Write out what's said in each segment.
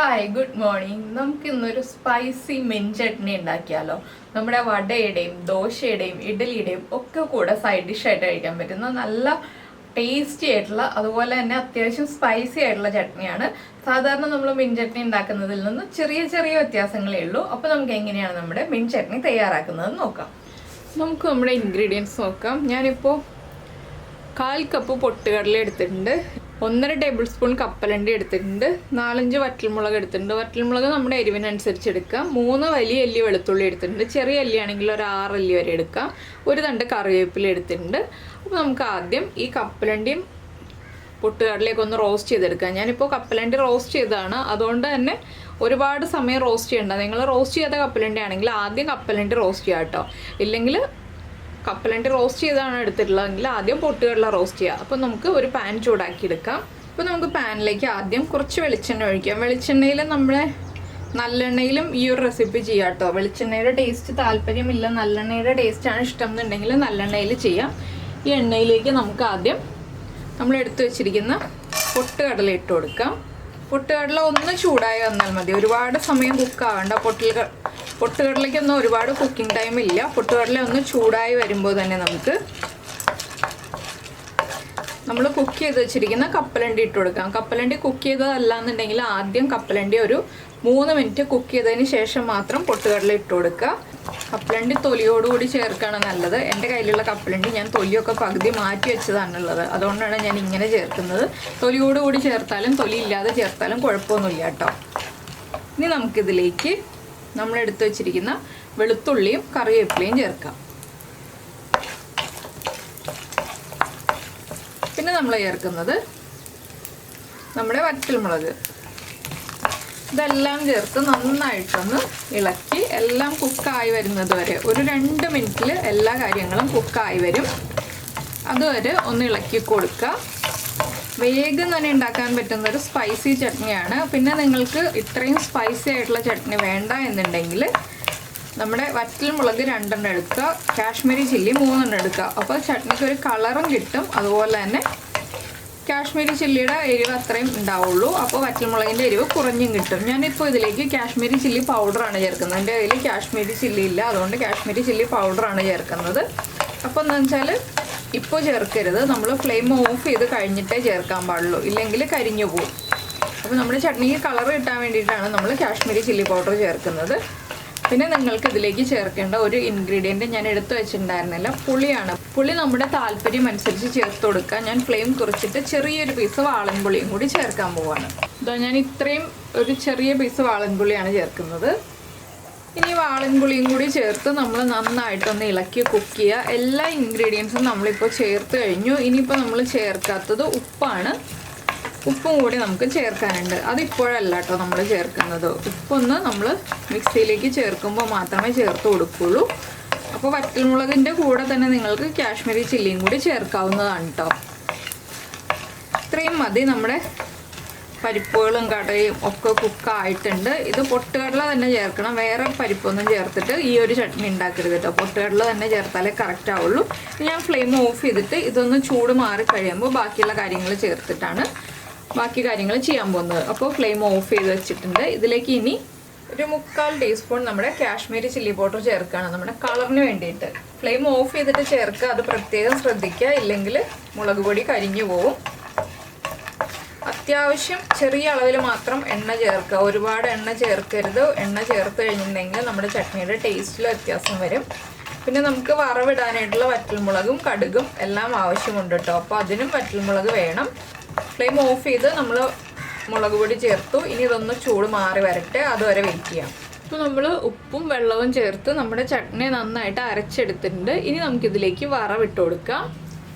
Hi good morning. നമുക്ക് ഇന്നൊരു spicy men chutney ഉണ്ടാക്കിയാലോ. നമ്മുടെ വടയുടെയും ദോശയുടെയും ഇഡലിയുടെയും ഒക്കെ കൂടെ സൈഡ് ഡിഷ് ആയിട്ട് കഴിക്കാൻ പറ്റുന്ന നല്ല ടേസ്റ്റി ആയിട്ടുള്ള അതുപോലെ തന്നെ അത്യാവശ്യം സ്പൈസി ആയിട്ടുള്ള ചട്നിയാണ്. സാധാരണ നമ്മൾ മെൻ ചട്നി ഉണ്ടാക്കുന്നതിൽ നിന്ന് ചെറിയ ചെറിയ വ്യത്യാസങ്ങളേ ഉള്ളൂ. അപ്പോൾ നമുക്ക് എങ്ങനെയാണ് നമ്മുടെ മെൻ ചട്നി തയ്യാറാക്കുന്നത് നോക്കാം. നമുക്ക് നമ്മുടെ ഇൻഗ്രീഡിയൻസ് നോക്കാം. ഞാനിപ്പോൾ 1/4 കപ്പ് പൊട്ടുകടല എടുത്തിട്ടുണ്ട്, 1.5 ടേബിൾ സ്പൂൺ കപ്പലണ്ടി എടുത്തിട്ടുണ്ട്, 4-5 വറ്റൽമുളക് എടുത്തിട്ടുണ്ട്. വറ്റൽമുളക് നമ്മുടെ എരിവിനനുസരിച്ച് എടുക്കാം. 3 വലിയ അല്ലി വെളുത്തുള്ളി എടുത്തിട്ടുണ്ട്, ചെറിയ അല്ലി ആണെങ്കിൽ ഒരു 6 അല്ലി വരെ എടുക്കാം. ഒരു തണ്ട് കറിവേപ്പില എടുത്തിട്ടുണ്ട്. അപ്പോൾ നമുക്ക് ആദ്യം ഈ കപ്പലണ്ടിയും പൊട്ടുകടലേക്ക് ഒന്ന് റോസ്റ്റ് ചെയ്തെടുക്കാം. ഞാനിപ്പോൾ കപ്പലണ്ടി റോസ്റ്റ് ചെയ്തതാണ്, അതുകൊണ്ട് തന്നെ ഒരുപാട് സമയം റോസ്റ്റ് ചെയ്യണ്ട. നിങ്ങൾ റോസ്റ്റ് ചെയ്യാത്ത കപ്പലണ്ടി ആണെങ്കിൽ ആദ്യം കപ്പലണ്ടി റോസ്റ്റ് ചെയ്യാം കേട്ടോ. ഇല്ലെങ്കിൽ കപ്പലണ്ടി റോസ്റ്റ് ചെയ്താണ് എടുത്തിട്ടുള്ളതെങ്കിൽ ആദ്യം പൊട്ടുകടല റോസ്റ്റ് ചെയ്യുക. അപ്പോൾ നമുക്ക് ഒരു പാൻ ചൂടാക്കി എടുക്കാം. അപ്പോൾ നമുക്ക് പാനിലേക്ക് ആദ്യം കുറച്ച് വെളിച്ചെണ്ണ ഒഴിക്കാം. വെളിച്ചെണ്ണയിൽ നമ്മളെ നല്ലെണ്ണയിലും ഈ ഒരു റെസിപ്പി ചെയ്യാം കേട്ടോ. വെളിച്ചെണ്ണയുടെ ടേസ്റ്റ് താല്പര്യമില്ല, നല്ലെണ്ണയുടെ ടേസ്റ്റാണ് ഇഷ്ടം എന്നുണ്ടെങ്കിൽ നല്ലെണ്ണയിൽ ചെയ്യാം. ഈ എണ്ണയിലേക്ക് നമുക്ക് ആദ്യം നമ്മൾ എടുത്തു വെച്ചിരിക്കുന്ന പൊട്ടുകടല ഇട്ട് കൊടുക്കാം. പൊട്ടുകടല ഒന്ന് ചൂടായി വന്നാൽ മതി, ഒരുപാട് സമയം കുക്കാവണ്ട. പൊട്ടുകടലയ്ക്കൊന്നും ഒരുപാട് കുക്കിംഗ് ടൈം ഇല്ല. പൊട്ടുകടല ഒന്ന് ചൂടായി വരുമ്പോൾ തന്നെ നമുക്ക് നമ്മൾ കുക്ക് ചെയ്ത് വെച്ചിരിക്കുന്ന കപ്പലണ്ടി ഇട്ട് കൊടുക്കാം. കപ്പലണ്ടി കുക്ക് ചെയ്തതല്ല എന്നുണ്ടെങ്കിൽ ആദ്യം കപ്പലണ്ടി ഒരു 3 മിനിറ്റ് കുക്ക് ചെയ്തതിന് ശേഷം മാത്രം പൊട്ടുകടല ഇട്ട് കൊടുക്കുക. കപ്പലണ്ടി തൊലിയോടുകൂടി ചേർക്കുകയാണ് നല്ലത്. എൻ്റെ കയ്യിലുള്ള കപ്പലണ്ടി ഞാൻ തൊലിയൊക്കെ പകുതി മാറ്റി വെച്ചതാണുള്ളത്, അതുകൊണ്ടാണ് ഞാൻ ഇങ്ങനെ ചേർക്കുന്നത്. തൊലിയോടുകൂടി ചേർത്താലും തൊലി ഇല്ലാതെ ചേർത്താലും കുഴപ്പമൊന്നുമില്ല കേട്ടോ. ഇനി നമുക്കിതിലേക്ക് നമ്മൾ എടുത്തു വെച്ചിരിക്കുന്ന വെളുത്തുള്ളിയും കറിവേപ്പിലയും ചേർക്കാം. പിന്നെ നമ്മൾ ചേർക്കുന്നത് നമ്മുടെ വറ്റൽമുളക്. ഇതെല്ലാം ചേർത്ത് നന്നായിട്ടൊന്ന് ഇളക്കി എല്ലാം കുക്കായി വരുന്നത് വരെ ഒരു 2 മിനിറ്റിൽ എല്ലാ കാര്യങ്ങളും കുക്കായി വരും. അതുവരെ ഒന്ന് ഇളക്കി കൊടുക്കുക. വേഗം തന്നെ ഉണ്ടാക്കാൻ പറ്റുന്ന ഒരു സ്പൈസി ചട്നിയാണ്. പിന്നെ നിങ്ങൾക്ക് ഇത്രയും സ്പൈസി ആയിട്ടുള്ള ചട്നി വേണ്ട എന്നുണ്ടെങ്കിൽ നമ്മുടെ വറ്റൽമുളക് 2 എണ്ണം എടുക്കുക, കാശ്മീരി ചില്ലി 3 എണ്ണം എടുക്കുക. അപ്പോൾ ചട്നിക്ക് ഒരു കളറും കിട്ടും, അതുപോലെ തന്നെ കാശ്മീരി ചില്ലിയുടെ എരിവ് അത്രയും ഉണ്ടാവുള്ളൂ. അപ്പോൾ വറ്റൽമുളകിൻ്റെ എരിവ് കുറഞ്ഞും കിട്ടും. ഞാനിപ്പോൾ ഇതിലേക്ക് കാശ്മീരി ചില്ലി പൗഡറാണ് ചേർക്കുന്നത്. എൻ്റെ കയ്യിൽ കാശ്മീരി ചില്ലി ഇല്ല, അതുകൊണ്ട് കാശ്മീരി ചില്ലി പൗഡറാണ് ചേർക്കുന്നത്. അപ്പോൾ എന്താണെന്ന് വെച്ചാൽ ഇപ്പോൾ ചേർക്കരുത്, നമ്മൾ ഫ്ലെയിം ഓഫ് ചെയ്ത് കഴിഞ്ഞിട്ടേ ചേർക്കാൻ പാടുള്ളൂ, ഇല്ലെങ്കിൽ കരിഞ്ഞു പോകും. അപ്പോൾ നമ്മുടെ ചട്നിക്ക് കളർ കിട്ടാൻ വേണ്ടിയിട്ടാണ് നമ്മൾ കാശ്മീരി ചില്ലി പൗഡർ ചേർക്കുന്നത്. പിന്നെ നിങ്ങൾക്ക് ഇതിലേക്ക് ചേർക്കേണ്ട ഒരു ഇൻഗ്രീഡിയൻറ്റ് ഞാൻ എടുത്തു വെച്ചിട്ടുണ്ടായിരുന്നില്ല, പുളിയാണ്. പുളി നമ്മുടെ താല്പര്യം അനുസരിച്ച് ചേർത്ത് കൊടുക്കുക. ഞാൻ ഫ്ലെയിം കുറച്ചിട്ട് ചെറിയൊരു പീസ് വാളൻപുളിയും കൂടി ചേർക്കാൻ പോവാണ്. ഇതാ ഞാൻ ഇത്രയും ഒരു ചെറിയ പീസ് വാളൻപുളിയാണ് ചേർക്കുന്നത്. ഇനി വാളൻപുളിയും കൂടി ചേർത്ത് നമ്മൾ നന്നായിട്ടൊന്ന് ഇളക്കി കുക്ക് ചെയ്യുക. എല്ലാ ഇൻഗ്രീഡിയൻസും നമ്മളിപ്പോൾ ചേർത്ത് കഴിഞ്ഞു. ഇനിയിപ്പോൾ നമ്മൾ ചേർക്കാത്തത് ഉപ്പാണ്. ഉപ്പും കൂടി നമുക്ക് ചേർക്കാനുണ്ട്. അതിപ്പോഴല്ല കേട്ടോ നമ്മൾ ചേർക്കുന്നത്. ഉപ്പൊന്ന് നമ്മൾ മിക്സിയിലേക്ക് ചേർക്കുമ്പോൾ മാത്രമേ ചേർത്ത് കൊടുക്കുള്ളൂ. അപ്പോൾ വറ്റൽമുളകിൻ്റെ കൂടെ തന്നെ നിങ്ങൾക്ക് കാശ്മീരി ചില്ലിയും കൂടി ചേർക്കാവുന്നതാണ് കേട്ടോ. ഇത്രയും മതി. നമ്മുടെ പരിപ്പുകളും കടയും ഒക്കെ കുക്കായിട്ടുണ്ട്. ഇത് പൊട്ടുകടല തന്നെ ചേർക്കണം, വേറെ പരിപ്പൊന്നും ചേർത്തിട്ട് ഈ ഒരു ചട്നി ഉണ്ടാക്കരുത് കേട്ടോ. പൊട്ടുകടല തന്നെ ചേർത്താലേ കറക്റ്റ് ആവുള്ളൂ. ഞാൻ ഫ്ലെയിം ഓഫ് ചെയ്തിട്ട് ഇതൊന്ന് ചൂട് മാറി കഴിയുമ്പോൾ ബാക്കിയുള്ള കാര്യങ്ങൾ ചേർത്തിട്ടാണ് ബാക്കി കാര്യങ്ങൾ ചെയ്യാൻ പോകുന്നത്. അപ്പോൾ ഫ്ലെയിം ഓഫ് ചെയ്ത് വെച്ചിട്ടുണ്ട്. ഇതിലേക്ക് ഇനി ഒരു 3/4 ടീസ്പൂൺ നമ്മുടെ കാശ്മീരി ചില്ലി പൗഡർ ചേർക്കുകയാണ്, നമ്മുടെ കളറിന് വേണ്ടിയിട്ട്. ഫ്ലെയിം ഓഫ് ചെയ്തിട്ട് ചേർക്കുക, അത് പ്രത്യേകം ശ്രദ്ധിക്കുക, ഇല്ലെങ്കിൽ മുളക് പൊടി കരിഞ്ഞു പോവും. അത്യാവശ്യം ചെറിയ അളവിൽ മാത്രം എണ്ണ ചേർക്കുക, ഒരുപാട് എണ്ണ ചേർക്കരുത്. എണ്ണ ചേർത്ത് കഴിഞ്ഞിട്ടുണ്ടെങ്കിൽ നമ്മുടെ ചട്നിയുടെ ടേസ്റ്റിൽ വ്യത്യാസം വരും. പിന്നെ നമുക്ക് വറവിടാനായിട്ടുള്ള വറ്റൽമുളകും കടുകും എല്ലാം ആവശ്യമുണ്ട് കേട്ടോ. അപ്പോൾ അതിനും വറ്റൽമുളക് വേണം. ഫ്ലെയിം ഓഫ് ചെയ്ത് നമ്മൾ മുളക് പൊടി ചേർത്തു. ഇനി ഇതൊന്ന് ചൂട് മാറി വരട്ടെ, അതുവരെ വെയിറ്റ് ചെയ്യാം. ഇപ്പോൾ നമ്മൾ ഉപ്പും വെള്ളവും ചേർത്ത് നമ്മുടെ ചട്നി നന്നായിട്ട് അരച്ചെടുത്തിട്ടുണ്ട്. ഇനി നമുക്കിതിലേക്ക് വറവിട്ട് കൊടുക്കാം.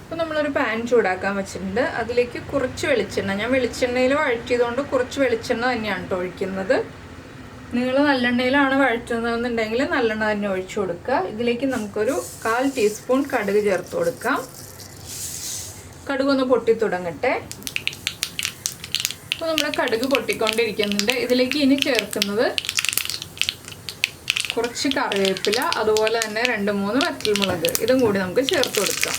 അപ്പോൾ നമ്മളൊരു പാൻ ചൂടാക്കാൻ വെച്ചിട്ടുണ്ട്. അതിലേക്ക് കുറച്ച് വെളിച്ചെണ്ണ, ഞാൻ വെളിച്ചെണ്ണയിൽ വഴറ്റിയതുകൊണ്ട് കുറച്ച് വെളിച്ചെണ്ണ തന്നെയാണ് കേട്ടോ ഒഴിക്കുന്നത്. നിങ്ങൾ നല്ലെണ്ണയിലാണ് വഴറ്റുന്നതെന്നുണ്ടെങ്കിൽ നല്ലെണ്ണ തന്നെ ഒഴിച്ചു കൊടുക്കുക. ഇതിലേക്ക് നമുക്കൊരു 1/4 ടീസ്പൂൺ കടുക് ചേർത്ത് കൊടുക്കാം. കടുകൊന്ന് പൊട്ടി തുടങ്ങട്ടെ. അപ്പോൾ നമ്മൾ കടുക് പൊട്ടിക്കൊണ്ടിരിക്കുന്നുണ്ട്. ഇതിലേക്ക് ഇനി ചേർക്കുന്നത് കുറച്ച് കറിവേപ്പില, അതുപോലെ തന്നെ 2-3 വറ്റൽമുളക്, ഇതും കൂടി നമുക്ക് ചേർത്ത് കൊടുക്കാം.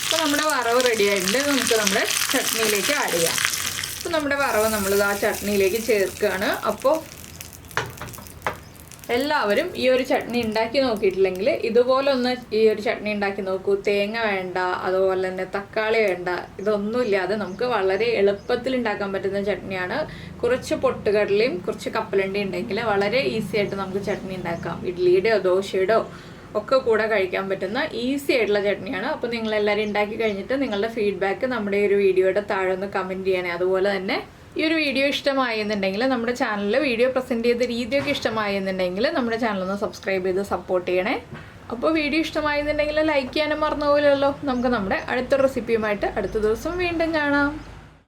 അപ്പോൾ നമ്മുടെ വറവ് റെഡി ആയിട്ടുണ്ട്. നമുക്ക് നമ്മുടെ ചട്നിയിലേക്ക് ആഡ് ചെയ്യാം. അപ്പോൾ നമ്മുടെ വറവ് നമ്മളിത് ആ ചട്നിയിലേക്ക് ചേർക്കുകയാണ്. അപ്പോൾ എല്ലാവരും ഈ ഒരു ചട്നി ഉണ്ടാക്കി നോക്കിയിട്ടില്ലെങ്കിൽ ഇതുപോലെ ഒന്ന് ഈ ഒരു ചട്നി ഉണ്ടാക്കി നോക്കൂ. തേങ്ങ വേണ്ട, അതുപോലെ തന്നെ തക്കാളി വേണ്ട, ഇതൊന്നുമില്ലാതെ നമുക്ക് വളരെ എളുപ്പത്തിൽ ഉണ്ടാക്കാൻ പറ്റുന്ന ചട്നിയാണ്. കുറച്ച് പൊട്ടുകടലയും കുറച്ച് കപ്പലണ്ടി ഉണ്ടെങ്കിൽ വളരെ ഈസി ആയിട്ട് നമുക്ക് ചട്നി ഉണ്ടാക്കാം. ഇഡ്ലിയുടെയോ ദോശയുടെയോ ഒക്കെ കൂടെ കഴിക്കാൻ പറ്റുന്ന ഈസി ആയിട്ടുള്ള ചട്നിയാണ്. അപ്പോൾ നിങ്ങളെല്ലാവരും ഉണ്ടാക്കി കഴിഞ്ഞിട്ട് നിങ്ങളുടെ ഫീഡ്ബാക്ക് നമ്മുടെ ഈ ഒരു വീഡിയോയുടെ താഴെ ഒന്ന് കമൻറ്റ് ചെയ്യണേ. അതുപോലെ തന്നെ ഈ ഒരു വീഡിയോ ഇഷ്ടമായെന്നുണ്ടെങ്കിൽ നമ്മുടെ ചാനലിൽ വീഡിയോ പ്രസൻറ്റ് ചെയ്ത രീതിയൊക്കെ ഇഷ്ടമായെന്നുണ്ടെങ്കിൽ നമ്മുടെ ചാനലൊന്ന് സബ്സ്ക്രൈബ് ചെയ്ത് സപ്പോർട്ട് ചെയ്യണേ. അപ്പോൾ വീഡിയോ ഇഷ്ടമായെന്നുണ്ടെങ്കിൽ ലൈക്ക് ചെയ്യാനും മറന്നു പോകില്ലല്ലോ. നമുക്ക് നമ്മുടെ അടുത്ത റെസിപ്പിയുമായിട്ട് അടുത്ത ദിവസം വീണ്ടും കാണാം.